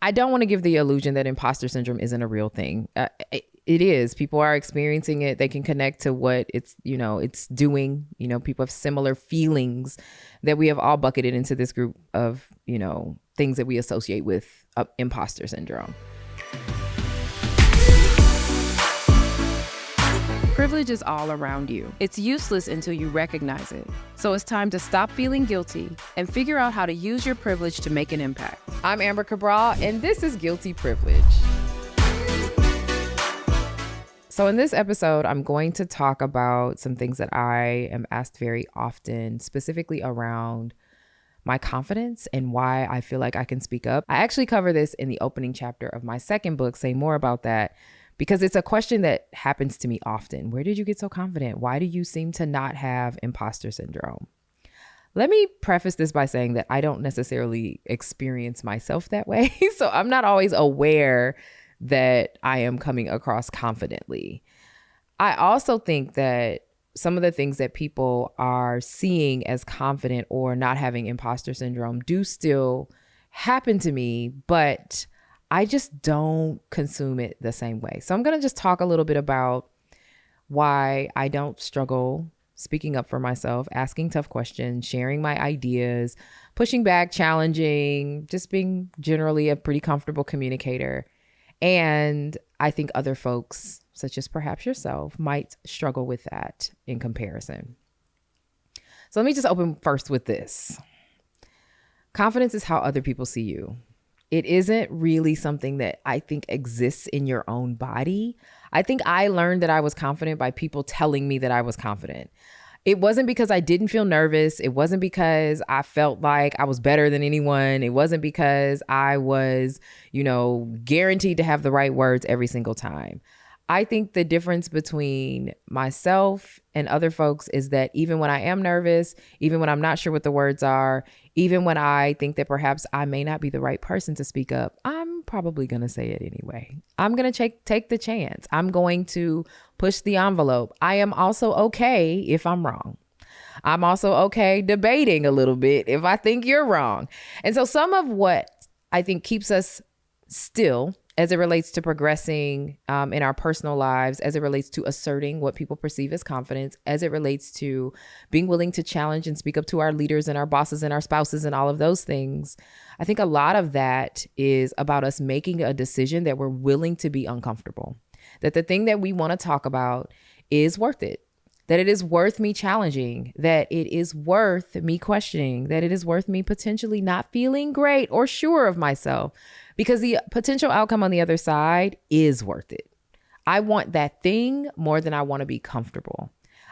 I don't want to give the illusion that imposter syndrome isn't a real thing. It is. People are experiencing it. They can connect to what it's doing. People have similar feelings that we have all bucketed into this group of, things that we associate with imposter syndrome. Privilege is all around you. It's useless until you recognize it. So it's time to stop feeling guilty and figure out how to use your privilege to make an impact. I'm Amber Cabral, and this is Guilty Privilege. So in this episode, I'm going to talk about some things that I am asked very often, specifically around my confidence and why I feel like I can speak up. I actually cover this in the opening chapter of my second book, Say More About That, because it's a question that happens to me often. Where did you get so confident? Why do you seem to not have imposter syndrome? Let me preface this by saying that I don't necessarily experience myself that way. So I'm not always aware that I am coming across confidently. I also think that some of the things that people are seeing as confident or not having imposter syndrome do still happen to me, but I just don't consume it the same way. So I'm going to just talk a little bit about why I don't struggle speaking up for myself, asking tough questions, sharing my ideas, pushing back, challenging, just being generally a pretty comfortable communicator. And I think other folks, such as perhaps yourself, might struggle with that in comparison. So let me just open first with this. Confidence is how other people see you. It isn't really something that I think exists in your own body. I think I learned that I was confident by people telling me that I was confident. It wasn't because I didn't feel nervous. It wasn't because I felt like I was better than anyone. It wasn't because I was, guaranteed to have the right words every single time. I think the difference between myself and other folks is that even when I am nervous, even when I'm not sure what the words are, even when I think that perhaps I may not be the right person to speak up, I'm probably going to say it anyway. I'm going to take the chance. I'm going to push the envelope. I am also okay if I'm wrong. I'm also okay debating a little bit if I think you're wrong. And so some of what I think keeps us still as it relates to progressing in our personal lives, as it relates to asserting what people perceive as confidence, as it relates to being willing to challenge and speak up to our leaders and our bosses and our spouses and all of those things. I think a lot of that is about us making a decision that we're willing to be uncomfortable, that the thing that we want to talk about is worth it, that it is worth me challenging, that it is worth me questioning, that it is worth me potentially not feeling great or sure of myself, because the potential outcome on the other side is worth it. I want that thing more than I want to be comfortable.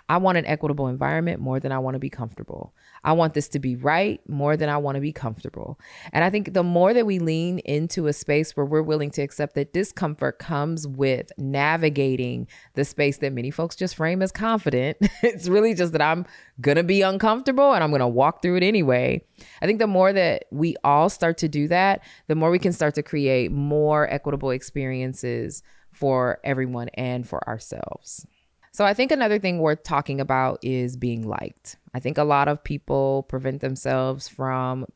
I want an equitable environment more than I want to be comfortable. I want this to be right more than I want to be comfortable. And I think the more that we lean into a space where we're willing to accept that discomfort comes with navigating the space that many folks just frame as confident, it's really just that I'm going to be uncomfortable and I'm going to walk through it anyway. I think the more that we all start to do that, the more we can start to create more equitable experiences for everyone and for ourselves. So I think another thing worth talking about is being liked. I think a lot of people prevent themselves from,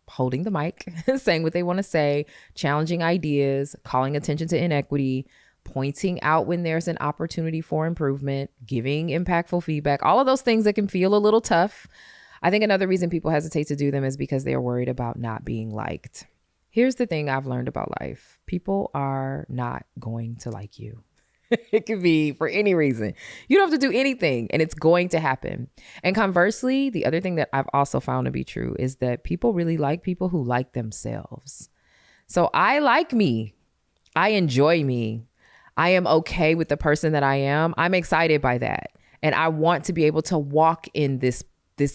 holding the mic, saying what they want to say, challenging ideas, calling attention to inequity, pointing out when there's an opportunity for improvement, giving impactful feedback, all of those things that can feel a little tough. I think another reason people hesitate to do them is because they're worried about not being liked. Here's the thing I've learned about life. People are not going to like you. It could be for any reason. You don't have to do anything and it's going to happen. And conversely, the other thing that I've also found to be true is that people really like people who like themselves. So I like me. I enjoy me. I am okay with the person that I am. I'm excited by that. And I want to be able to walk in this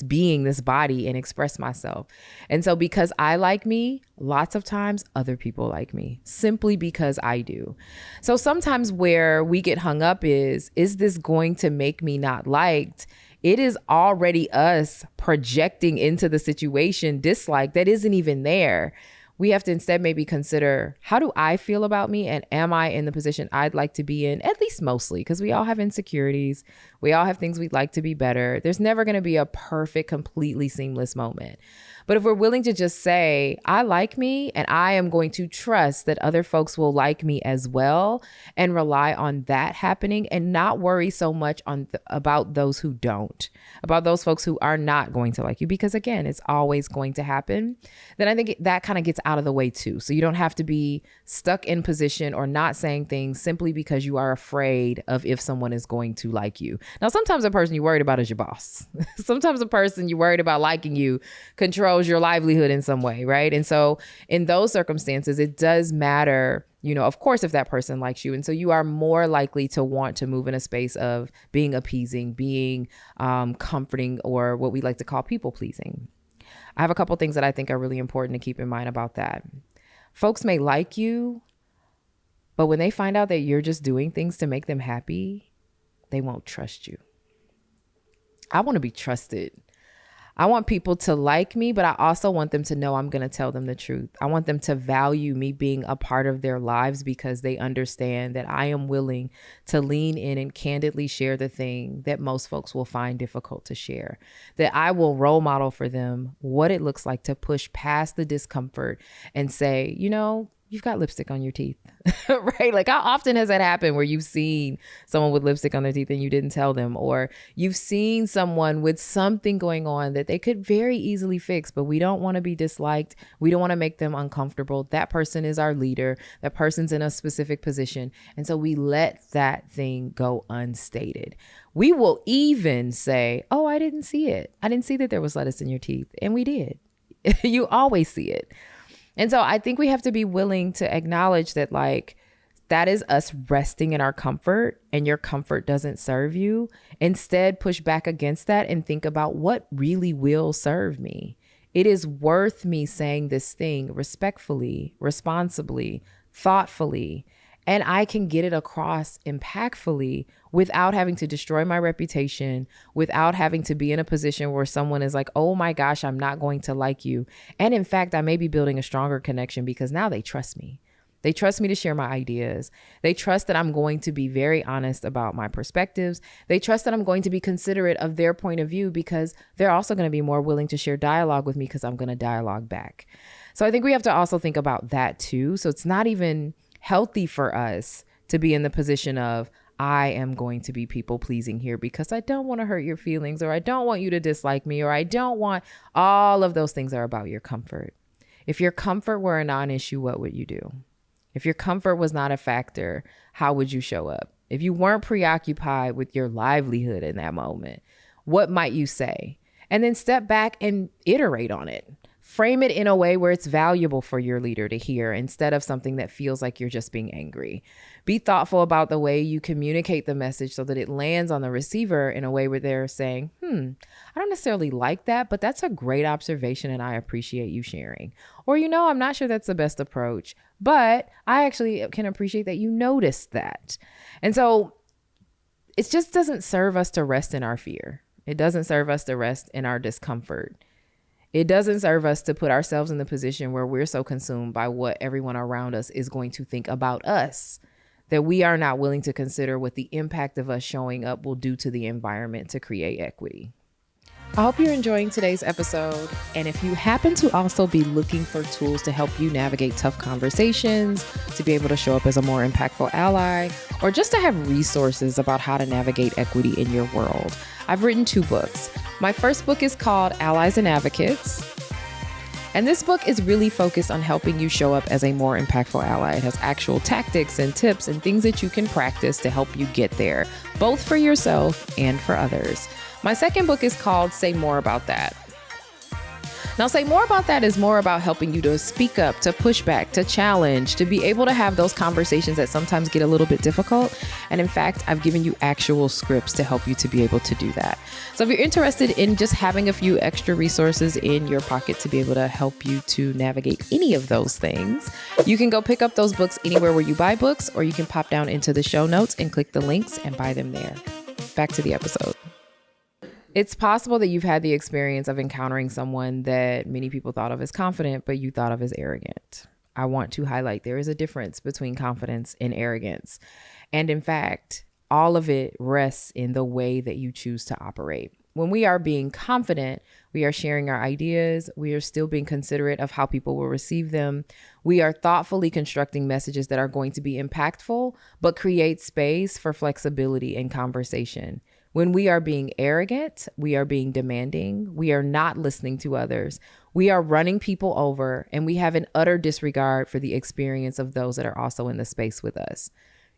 being, this body, and express myself. And so because I like me, lots of times other people like me simply because I do. So sometimes where we get hung up is this going to make me not liked? It is already us projecting into the situation dislike that isn't even there. We have to instead maybe consider, how do I feel about me? And am I in the position I'd like to be in? At least mostly, because we all have insecurities. We all have things we'd like to be better. There's never going to be a perfect, completely seamless moment. But if we're willing to just say, I like me and I am going to trust that other folks will like me as well, and rely on that happening and not worry so much about those who don't, about those folks who are not going to like you, because again, it's always going to happen, then I think that kind of gets out of the way too. So you don't have to be stuck in position or not saying things simply because you are afraid of if someone is going to like you. Now, sometimes the person you're worried about is your boss. Sometimes the person you're worried about liking you controls your livelihood in some way, right? And so in those circumstances, it does matter, of course, if that person likes you. And so you are more likely to want to move in a space of being appeasing, being comforting, or what we like to call people pleasing. I have a couple things that I think are really important to keep in mind about that. Folks may like you, but when they find out that you're just doing things to make them happy, they won't trust you. I want to be trusted. I want people to like me, but I also want them to know I'm going to tell them the truth. I want them to value me being a part of their lives because they understand that I am willing to lean in and candidly share the thing that most folks will find difficult to share. That I will role model for them what it looks like to push past the discomfort and say, you've got lipstick on your teeth, right? Like, how often has that happened where you've seen someone with lipstick on their teeth and you didn't tell them, or you've seen someone with something going on that they could very easily fix, but we don't want to be disliked. We don't want to make them uncomfortable. That person is our leader. That person's in a specific position. And so we let that thing go unstated. We will even say, oh, I didn't see it. I didn't see that there was lettuce in your teeth. And we did. You always see it. And so I think we have to be willing to acknowledge that, that is us resting in our comfort, and your comfort doesn't serve you. Instead, push back against that and think about what really will serve me. It is worth me saying this thing respectfully, responsibly, thoughtfully, and I can get it across impactfully without having to destroy my reputation, without having to be in a position where someone is like, oh my gosh, I'm not going to like you. And in fact, I may be building a stronger connection because now they trust me. They trust me to share my ideas. They trust that I'm going to be very honest about my perspectives. They trust that I'm going to be considerate of their point of view because they're also going to be more willing to share dialogue with me because I'm going to dialogue back. So I think we have to also think about that too. So it's not even healthy for us to be in the position of, I am going to be people pleasing here because I don't want to hurt your feelings, or I don't want you to dislike me, or I don't want, all of those things are about your comfort. If your comfort were a non-issue, what would you do? If your comfort was not a factor, how would you show up? If you weren't preoccupied with your livelihood in that moment, what might you say? And then step back and iterate on it. Frame it in a way where it's valuable for your leader to hear instead of something that feels like you're just being angry. Be thoughtful about the way you communicate the message so that it lands on the receiver in a way where they're saying, I don't necessarily like that, but that's a great observation and I appreciate you sharing. Or, I'm not sure that's the best approach, but I actually can appreciate that you noticed that. And so it just doesn't serve us to rest in our fear. It doesn't serve us to rest in our discomfort. It doesn't serve us to put ourselves in the position where we're so consumed by what everyone around us is going to think about us that we are not willing to consider what the impact of us showing up will do to the environment to create equity. I hope you're enjoying today's episode. And if you happen to also be looking for tools to help you navigate tough conversations, to be able to show up as a more impactful ally, or just to have resources about how to navigate equity in your world, I've written 2 books. My first book is called Allies and Advocates. And this book is really focused on helping you show up as a more impactful ally. It has actual tactics and tips and things that you can practice to help you get there, both for yourself and for others. My second book is called Say More About That. Now, Say More About That is more about helping you to speak up, to push back, to challenge, to be able to have those conversations that sometimes get a little bit difficult. And in fact, I've given you actual scripts to help you to be able to do that. So if you're interested in just having a few extra resources in your pocket to be able to help you to navigate any of those things, you can go pick up those books anywhere where you buy books, or you can pop down into the show notes and click the links and buy them there. Back to the episode. It's possible that you've had the experience of encountering someone that many people thought of as confident, but you thought of as arrogant. I want to highlight there is a difference between confidence and arrogance. And in fact, all of it rests in the way that you choose to operate. when we are being confident, we are sharing our ideas. We are still being considerate of how people will receive them. We are thoughtfully constructing messages that are going to be impactful, but create space for flexibility and conversation. When we are being arrogant, we are being demanding. We are not listening to others. We are running people over, and we have an utter disregard for the experience of those that are also in the space with us.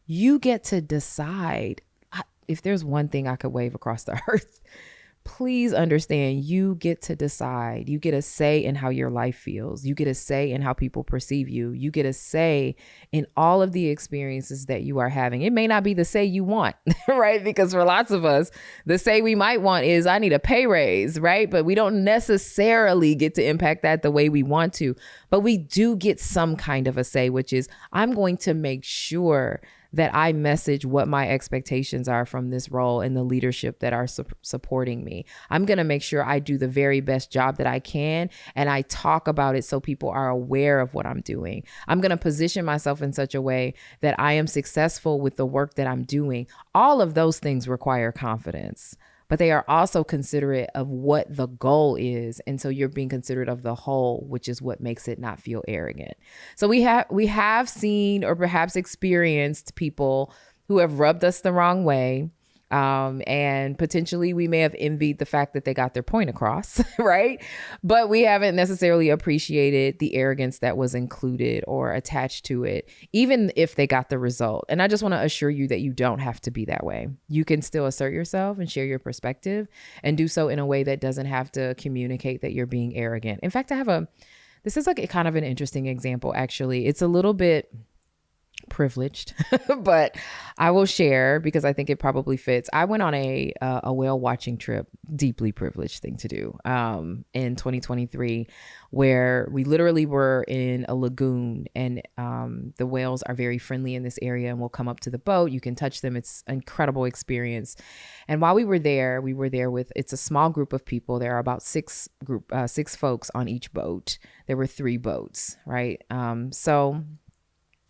You get to decide. If there's one thing I could wave across the earth, please understand you get to decide. You get a say in how your life feels. You get a say in how people perceive you. You get a say in all of the experiences that you are having. It may not be the say you want, right? Because for lots of us, the say we might want is, I need a pay raise, right? But we don't necessarily get to impact that the way we want to. But we do get some kind of a say, which is, I'm going to make sure that I message what my expectations are from this role and the leadership that are supporting me. I'm going to make sure I do the very best job that I can, and I talk about it so people are aware of what I'm doing. I'm going to position myself in such a way that I am successful with the work that I'm doing. All of those things require confidence, but they are also considerate of what the goal is. And so you're being considerate of the whole, which is what makes it not feel arrogant. So we have seen or perhaps experienced people who have rubbed us the wrong way. And potentially we may have envied the fact that they got their point across, right? But we haven't necessarily appreciated the arrogance that was included or attached to it, even if they got the result. And I just want to assure you that you don't have to be that way. You can still assert yourself and share your perspective and do so in a way that doesn't have to communicate that you're being arrogant. In fact, this is like a kind of an interesting example, actually. It's a little bit privileged, but I will share because I think it probably fits. I went on a whale watching trip, deeply privileged thing to do, in 2023, where we literally were in a lagoon, and the whales are very friendly in this area and will come up to the boat. You can touch them. It's an incredible experience. And while we were there with, it's a small group of people. There are about six folks on each boat. There were 3 boats, right? So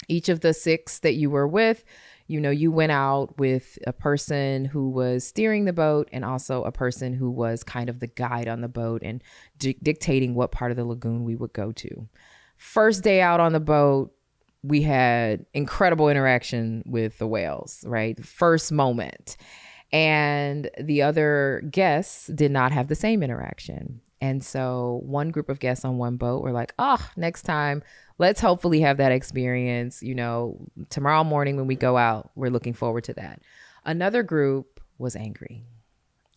each of the 6 that you were with, you went out with a person who was steering the boat and also a person who was kind of the guide on the boat and dictating what part of the lagoon we would go to. First day out on the boat, we had incredible interaction with the whales, right? First moment. And the other guests did not have the same interaction. And so one group of guests on one boat were like, next time, let's hopefully have that experience. Tomorrow morning when we go out, we're looking forward to that. Another group was angry.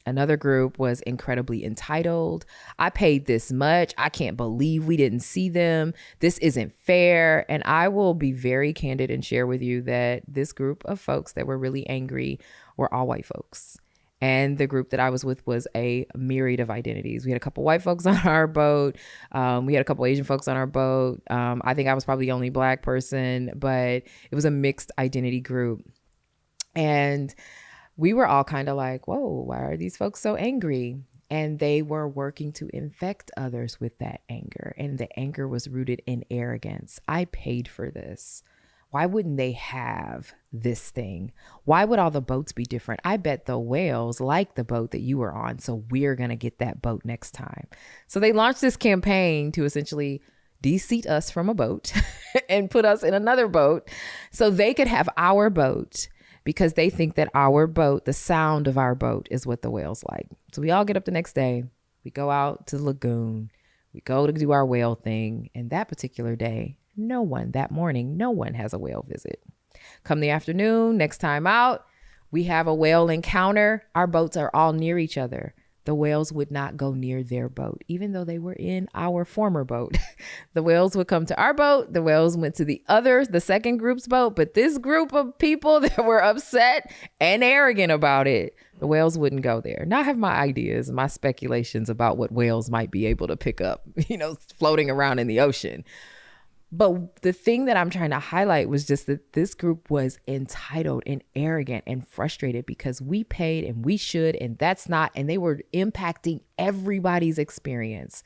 Another group was incredibly entitled. I paid this much. I can't believe we didn't see them. This isn't fair. And I will be very candid and share with you that this group of folks that were really angry were all white folks. And the group that I was with was a myriad of identities. We had a couple white folks on our boat. We had a couple Asian folks on our boat. I think I was probably the only Black person, but it was a mixed identity group. And we were all kind of like, whoa, why are these folks so angry? And they were working to infect others with that anger. And the anger was rooted in arrogance. I paid for this. Why wouldn't they have this thing? Why would all the boats be different? I bet the whales like the boat that you were on, so we're going to get that boat next time. So they launched this campaign to essentially de-seat us from a boat and put us in another boat so they could have our boat, because they think that our boat, the sound of our boat, is what the whales like. So we all get up the next day. We go out to the lagoon. We go to do our whale thing. And that particular day, that morning, no one has a whale visit. Come the afternoon, next time out, we have a whale encounter. Our boats are all near each other. The whales would not go near their boat, even though they were in our former boat. The whales would come to our boat. The whales went to the second group's boat. But this group of people that were upset and arrogant about it, the whales wouldn't go there. Now I have my ideas, my speculations about what whales might be able to pick up, floating around in the ocean. But the thing that I'm trying to highlight was just that this group was entitled and arrogant and frustrated because we paid and we should, and that's not, and they were impacting everybody's experience,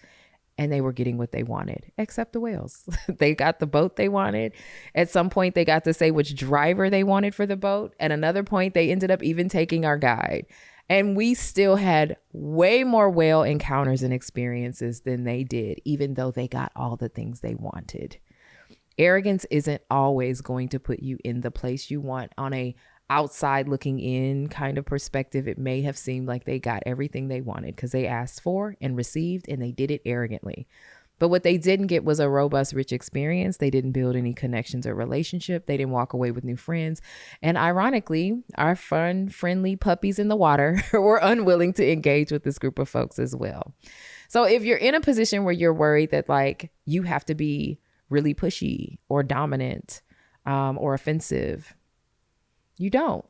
and they were getting what they wanted, except the whales. They got the boat they wanted. At some point, they got to say which driver they wanted for the boat. At another point, they ended up even taking our guide. And we still had way more whale encounters and experiences than they did, even though they got all the things they wanted. Arrogance isn't always going to put you in the place you want. On a outside looking in kind of perspective, it may have seemed like they got everything they wanted because they asked for and received, and they did it arrogantly. But what they didn't get was a robust, rich experience. They didn't build any connections or relationship. They didn't walk away with new friends. And ironically, our fun, friendly puppies in the water were unwilling to engage with this group of folks as well. So if you're in a position where you're worried that like you have to be really pushy or dominant or offensive, you don't.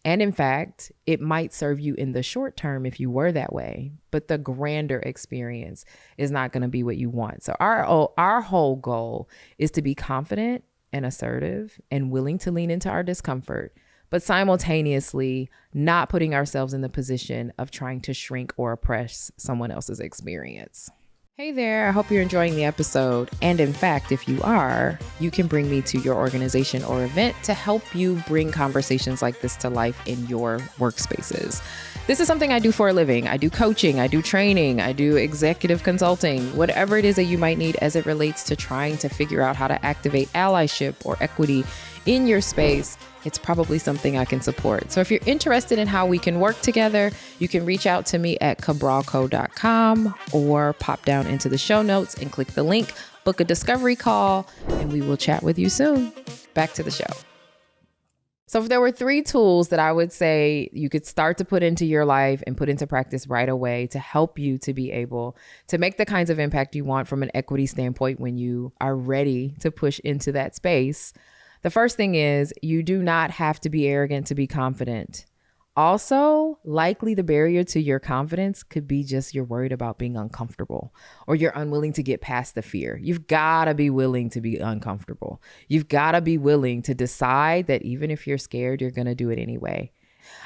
And in fact, it might serve you in the short term if you were that way, but the grander experience is not going to be what you want. So our whole goal is to be confident and assertive and willing to lean into our discomfort, but simultaneously not putting ourselves in the position of trying to shrink or oppress someone else's experience. Hey there, I hope you're enjoying the episode. And in fact, if you are, you can bring me to your organization or event to help you bring conversations like this to life in your workspaces. This is something I do for a living. I do coaching, I do training, I do executive consulting, whatever it is that you might need as it relates to trying to figure out how to activate allyship or equity in your space. It's probably something I can support. So if you're interested in how we can work together, you can reach out to me at cabralco.com or pop down into the show notes and click the link, book a discovery call, and we will chat with you soon. Back to the show. So if there were 3 tools that I would say you could start to put into your life and put into practice right away to help you to be able to make the kinds of impact you want from an equity standpoint when you are ready to push into that space, the first thing is you do not have to be arrogant to be confident. Also, likely the barrier to your confidence could be just you're worried about being uncomfortable or you're unwilling to get past the fear. You've got to be willing to be uncomfortable. You've got to be willing to decide that even if you're scared, you're going to do it anyway.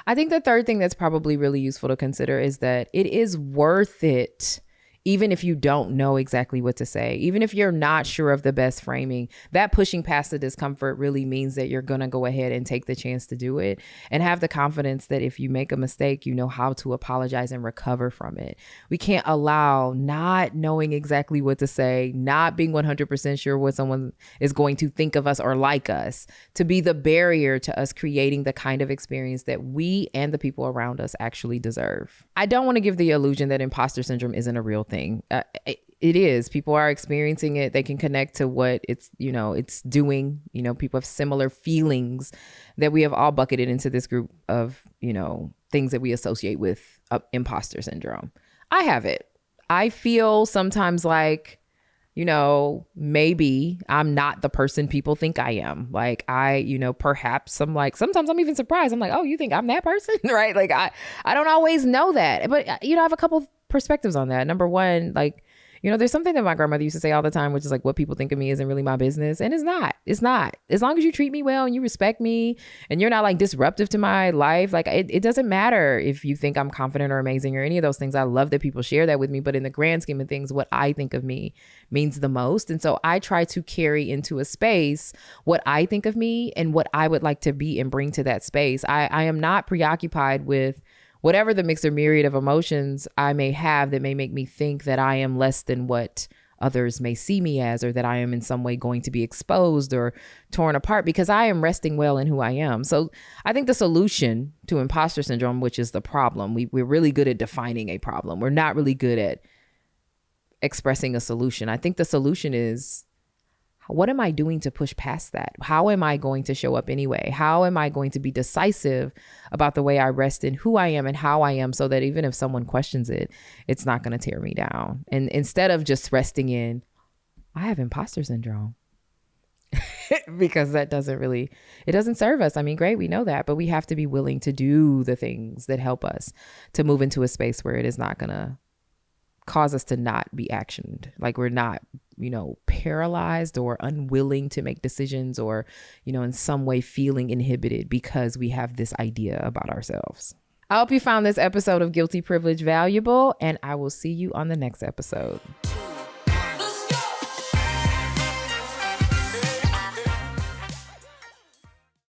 I think the third thing that's probably really useful to consider is that it is worth it. Even if you don't know exactly what to say, even if you're not sure of the best framing, that pushing past the discomfort really means that you're going to go ahead and take the chance to do it and have the confidence that if you make a mistake, you know how to apologize and recover from it. We can't allow not knowing exactly what to say, not being 100% sure what someone is going to think of us or like us to be the barrier to us creating the kind of experience that we and the people around us actually deserve. I don't want to give the illusion that imposter syndrome isn't a real thing. It is. People are experiencing it. They can connect to what it's doing. People have similar feelings that we have all bucketed into this group of, things that we associate with imposter syndrome. I have it. I feel sometimes like, maybe I'm not the person people think I am. Like perhaps I'm like, sometimes I'm even surprised. I'm like, oh, you think I'm that person? Right? Like I don't always know that, but I have a couple perspectives on that. Number one, like, there's something that my grandmother used to say all the time, which is like, what people think of me isn't really my business. And it's not. As long as you treat me well and you respect me and you're not like disruptive to my life, like it doesn't matter if you think I'm confident or amazing or any of those things. I love that people share that with me. But in the grand scheme of things, what I think of me means the most. And so I try to carry into a space what I think of me and what I would like to be and bring to that space. I am not preoccupied with whatever the mix or myriad of emotions I may have that may make me think that I am less than what others may see me as, or that I am in some way going to be exposed or torn apart, because I am resting well in who I am. So I think the solution to imposter syndrome, which is the problem, we're really good at defining a problem. We're not really good at expressing a solution. I think the solution is, what am I doing to push past that? How am I going to show up anyway? How am I going to be decisive about the way I rest in who I am and how I am, so that even if someone questions it, it's not going to tear me down? And instead of just resting in, I have imposter syndrome, because that it doesn't serve us. I mean, great, we know that, but we have to be willing to do the things that help us to move into a space where it is not going to cause us to not be actioned. Like we're not, paralyzed or unwilling to make decisions or, in some way feeling inhibited because we have this idea about ourselves. I hope you found this episode of Guilty Privilege valuable, and I will see you on the next episode.